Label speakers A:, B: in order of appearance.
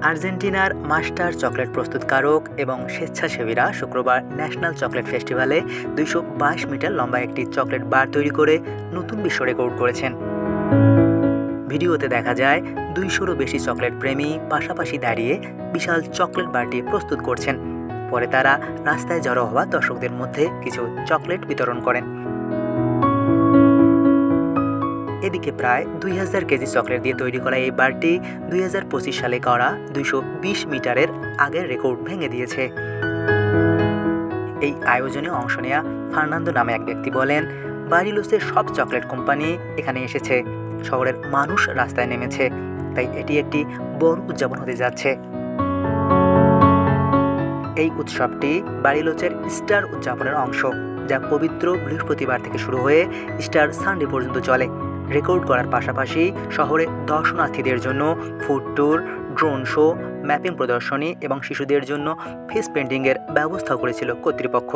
A: আর্জেন্টিনার master chocolate প্রস্তুতকারক এবং স্বেচ্ছাসেবীরা শুক্রবার ন্যাশনাল চকলেট ফেস্টিভ্যালে ২২২ মিটার লম্বা একটি চকলেট বার তৈরি করে নতুন বিশ্ব রেকর্ড করেছেন। ভিডিওতে দেখা যায় ২০০রও বেশি চকলেট প্রেমী পাশাপাশি দাঁড়িয়ে বিশাল চকলেট বারটি প্রস্তুত করছেন। পরে তারা রাস্তায় জড়ো হওয়া দর্শকদের মধ্যে কিছু চকলেট বিতরণ করেন। এদিকে প্রায় ২০০০ কেজি চকলেট দিয়ে তৈরি করা এই বারটি ২০২৫ সালে করা ২২০ মিটারের আগের রেকর্ড ভেঙে দিয়েছে। এই আয়োজনে অংশ নেওয়া ফার্নান্দো নামে এক ব্যক্তি বলেন, বারিলোসের সব চকলেট কোম্পানি এখানে এসেছে, শহরের মানুষ রাস্তায় নেমেছে, তাই এটি একটি বড় উদযাপন হতে যাচ্ছে। এই উৎসবটি বারিলোসের ইস্টার উদযাপনের অংশ, যা পবিত্র বৃহস্পতিবার থেকে শুরু হয়ে ইস্টার সানডে পর্যন্ত চলে। রেকর্ড করার পাশাপাশি শহরে দর্শনার্থীদের জন্য food tour, drone show, mapping প্রদর্শনী এবং শিশুদের জন্য ফেস পেন্টিংয়ের ব্যবস্থা করেছিল কর্তৃপক্ষ।